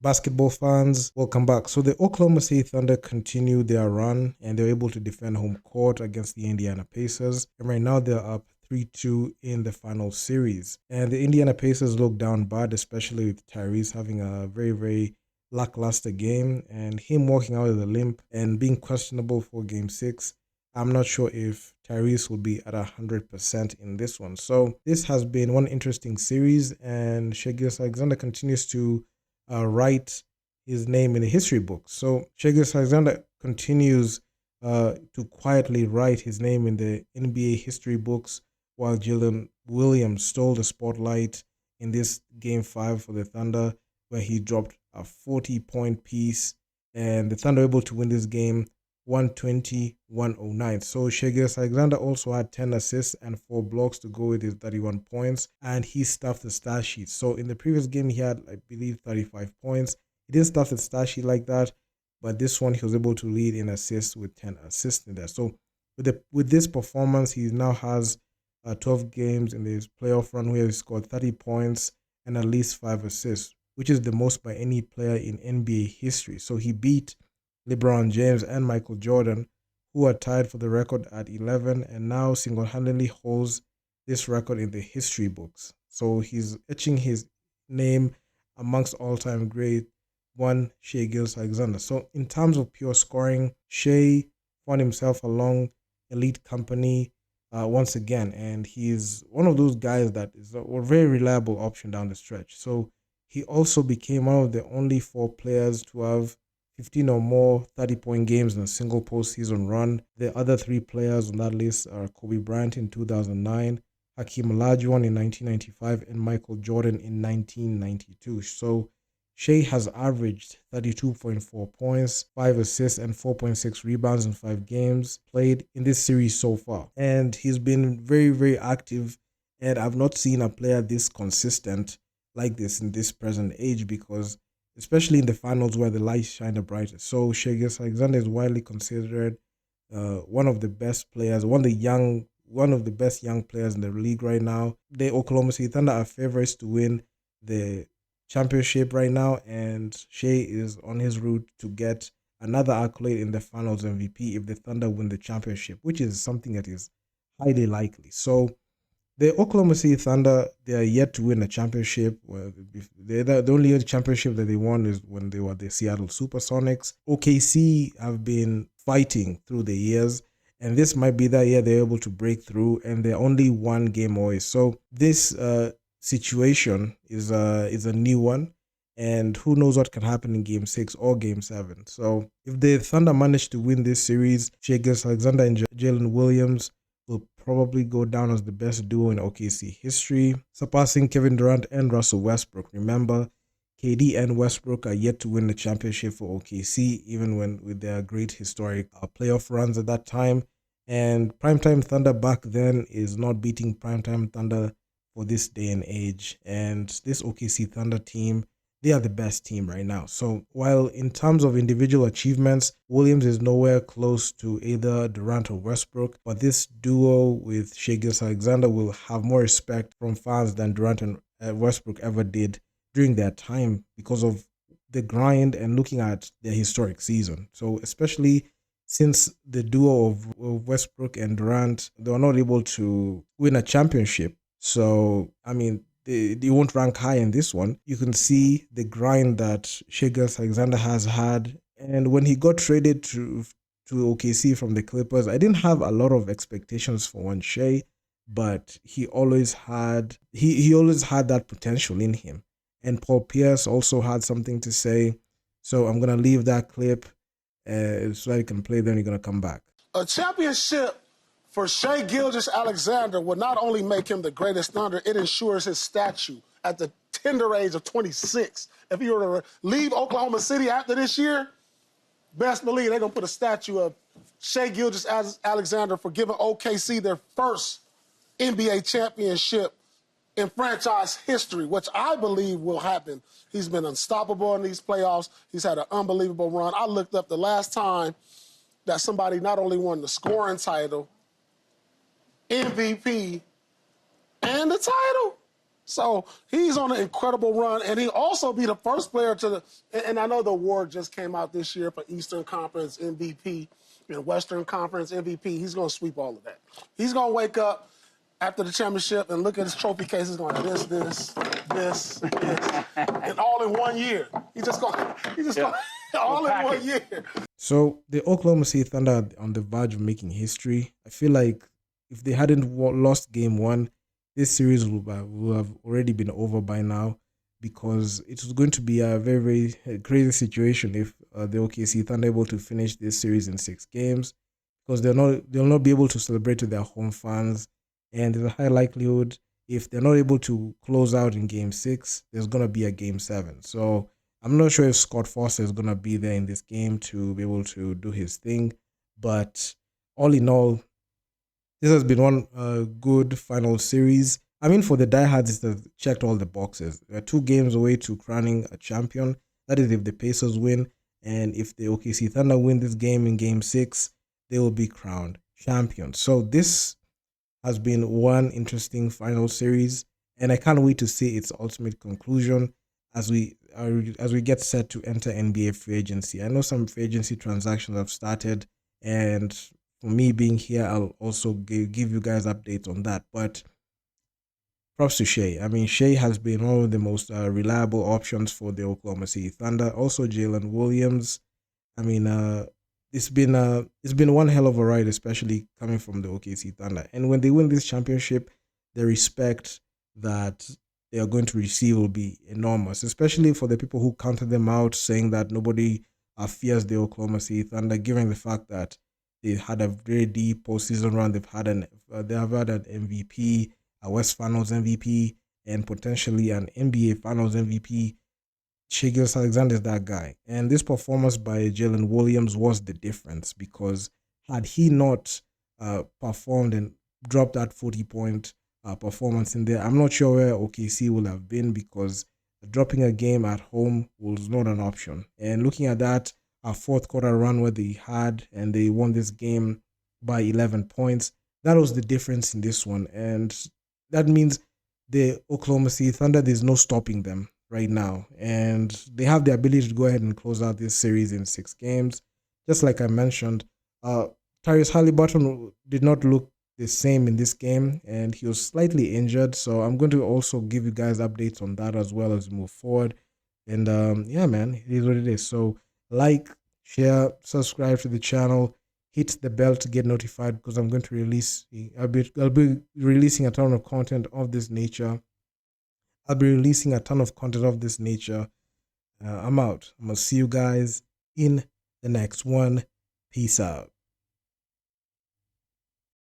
Basketball fans, welcome back. So the Oklahoma City Thunder continue their run and they're able to defend home court against the Indiana Pacers. And right now they're up 3-2 in the final series. And the Indiana Pacers look down bad, especially with Tyrese having a very, very lackluster game and him walking out with a limp and being questionable for game 6. I'm not sure if Tyrese will be at 100% in this one. So this has been one interesting series, and Shai Alexander continues to write his name in the history books. So Shai Alexander continues to quietly write his name in the NBA history books, while Jalen Williams stole the spotlight in this game 5 for the Thunder, where he dropped a 40-point piece, and the Thunder were able to win this game 120-109. So Shai Alexander also had 10 assists and 4 blocks to go with his 31 points, and he stuffed the stat sheet. So in the previous game, he had, I believe, 35 points. He didn't stuff the stat sheet like that, but this one he was able to lead in assists with 10 assists in there. So with this performance, he now has 12 games in his playoff run where he scored 30 points and at least 5 assists, which is the most by any player in NBA history. So he beat LeBron James and Michael Jordan, who are tied for the record at 11 and now single-handedly holds this record in the history books. So he's etching his name amongst all-time great one Shai Alexander. So in terms of pure scoring, Shai found himself along elite company once again, and he's one of those guys that is a very reliable option down the stretch. So he also became one of the only 4 players to have 15 or more 30-point games in a single postseason run. The other 3 players on that list are Kobe Bryant in 2009, Hakeem Olajuwon in 1995, and Michael Jordan in 1992. So Shai has averaged 32.4 points, 5 assists, and 4.6 rebounds in 5 games played in this series so far. And he's been very, very active, and I've not seen a player this consistent like this in this present age, because especially in the finals where the lights shine the brightest. So Shai Alexander is widely considered one of the best players, one of the best young players in the league right now. The Oklahoma City Thunder are favorites to win the championship right now, and Shai is on his route to get another accolade in the finals MVP if the Thunder win the championship, which is something that is highly likely. So the Oklahoma City Thunder, they are yet to win a championship. Well, the only championship that they won is when they were the Seattle Supersonics. OKC have been fighting through the years, and this might be that year they're able to break through, and they're only 1 game away. So this situation is a new one, and who knows what can happen in game 6 or game 7. So if the Thunder manage to win this series, Shai Alexander and Jalen Williams will probably go down as the best duo in OKC history, surpassing Kevin Durant and Russell Westbrook. Remember, KD and Westbrook are yet to win the championship for OKC, even with their great historic playoff runs at that time. And Primetime Thunder back then is not beating Primetime Thunder for this day and age. And this OKC Thunder team, they are the best team right now. So while in terms of individual achievements, Williams is nowhere close to either Durant or Westbrook, but this duo with Shai Alexander will have more respect from fans than Durant and Westbrook ever did during their time because of the grind and looking at their historic season. So especially since the duo of Westbrook and Durant, they were not able to win a championship. So, I mean, they won't rank high in this one. You can see the grind that Shai Alexander has had. And when he got traded to OKC from the Clippers, I didn't have a lot of expectations for one Shai, but he always had that potential in him. And Paul Pierce also had something to say. So I'm going to leave that clip so I can play, then you're going to come back. A championship for Shai Gilgeous-Alexander will not only make him the greatest Thunder, it ensures his statue at the tender age of 26. If he were to leave Oklahoma City after this year, best believe they're going to put a statue of Shai Gilgeous-Alexander for giving OKC their first NBA championship in franchise history, which I believe will happen. He's been unstoppable in these playoffs. He's had an unbelievable run. I looked up the last time that somebody not only won the scoring title, MVP, and the title. So he's on an incredible run, and he'll also be the first player to the. And I know the award just came out this year for Eastern Conference MVP and Western Conference MVP. He's going to sweep all of that. He's going to wake up after the championship and look at his trophy case. He's going this, and all in 1 year. He just going all in 1 year. So the Oklahoma City Thunder are on the verge of making history. I feel like if they hadn't lost game one, this series will have already been over by now, because it was going to be a very, very crazy situation if the OKC Thunder are able to finish this series in 6 games, because they'll not be able to celebrate with their home fans, and there's a high likelihood if they're not able to close out in game 6, there's gonna be a game 7. So I'm not sure if Scott Foster is gonna be there in this game to be able to do his thing, but all in all, this has been one good final series. I mean, for the diehards, it's checked all the boxes. We're 2 games away to crowning a champion. That is if the Pacers win. And if the OKC Thunder win this game in game 6, they will be crowned champions. So this has been one interesting final series. And I can't wait to see its ultimate conclusion as we get set to enter NBA free agency. I know some free agency transactions have started, and for me being here, I'll also give you guys updates on that. But props to Shai. I mean, Shai has been one of the most reliable options for the Oklahoma City Thunder. Also, Jalen Williams. I mean, it's been one hell of a ride, especially coming from the OKC Thunder. And when they win this championship, the respect that they are going to receive will be enormous, especially for the people who counted them out, saying that nobody fears the Oklahoma City Thunder, given the fact that they had a very deep postseason run. They have had an MVP, a West Finals MVP, and potentially an NBA Finals MVP. Shai Alexander is that guy. And this performance by Jalen Williams was the difference, because had he not performed and dropped that 40-point performance in there, I'm not sure where OKC will have been, because dropping a game at home was not an option. And looking at that, a fourth quarter run where they had and they won this game by 11 points, that was the difference in this one. And that means the Oklahoma City Thunder, there's no stopping them right now, and they have the ability to go ahead and close out this series in 6 games. Just like I mentioned, Tyrese Halliburton did not look the same in this game, and he was slightly injured, so I'm going to also give you guys updates on that as well as we move forward. And yeah, man, it is what it is. So like, share, subscribe to the channel, hit the bell to get notified, because I'm going to release, I'll be releasing a ton of content of this nature. I'm out. I'm going to see you guys in the next one. Peace out.